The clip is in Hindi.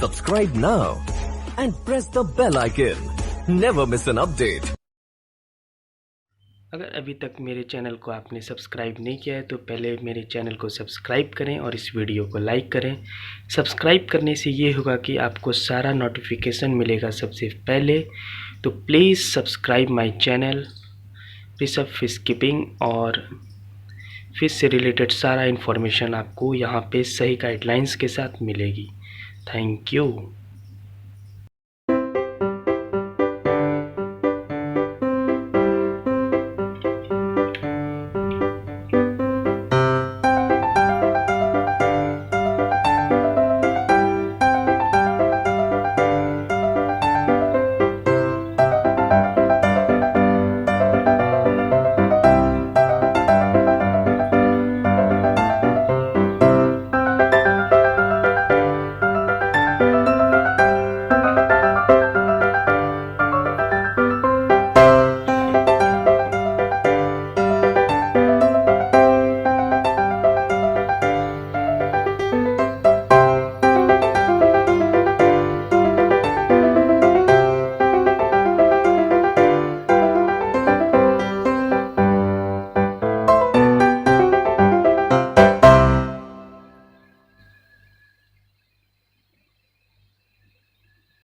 Subscribe now and press the bell icon. Never miss an update. अगर अभी तक मेरे चैनल को आपने सब्सक्राइब नहीं किया है तो पहले मेरे चैनल को सब्सक्राइब करें और इस वीडियो को लाइक करें। सब्सक्राइब करने से ये होगा कि आपको सारा नोटिफिकेशन मिलेगा सबसे पहले। तो please subscribe my channel Rishabh fish keeping, और फिश से रिलेटेड सारा इन्फॉर्मेशन आपको यहाँ पे सही गाइडलाइंस के साथ मिलेगी। Thank you.